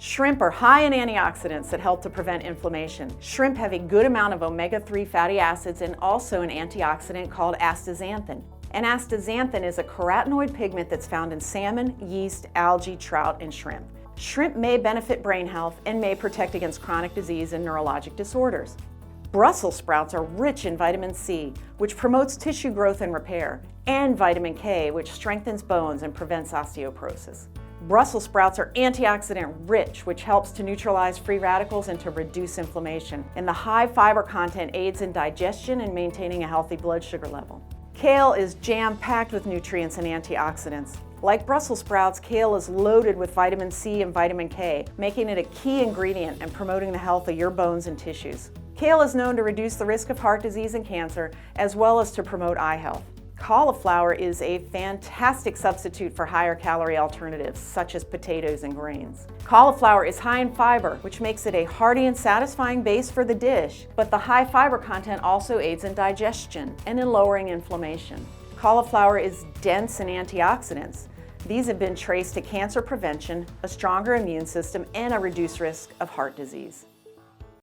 Shrimp are high in antioxidants that help to prevent inflammation. Shrimp have a good amount of omega-3 fatty acids and also an antioxidant called astaxanthin. And astaxanthin is a carotenoid pigment that's found in salmon, yeast, algae, trout, and shrimp. Shrimp may benefit brain health and may protect against chronic disease and neurologic disorders. Brussels sprouts are rich in vitamin C, which promotes tissue growth and repair, and vitamin K, which strengthens bones and prevents osteoporosis. Brussels sprouts are antioxidant rich, which helps to neutralize free radicals and to reduce inflammation. And the high fiber content aids in digestion and maintaining a healthy blood sugar level. Kale is jam-packed with nutrients and antioxidants. Like Brussels sprouts, kale is loaded with vitamin C and vitamin K, making it a key ingredient and promoting the health of your bones and tissues. Kale is known to reduce the risk of heart disease and cancer, as well as to promote eye health. Cauliflower is a fantastic substitute for higher calorie alternatives, such as potatoes and grains. Cauliflower is high in fiber, which makes it a hearty and satisfying base for the dish, but the high fiber content also aids in digestion and in lowering inflammation. Cauliflower is dense in antioxidants. These have been traced to cancer prevention, a stronger immune system, and a reduced risk of heart disease.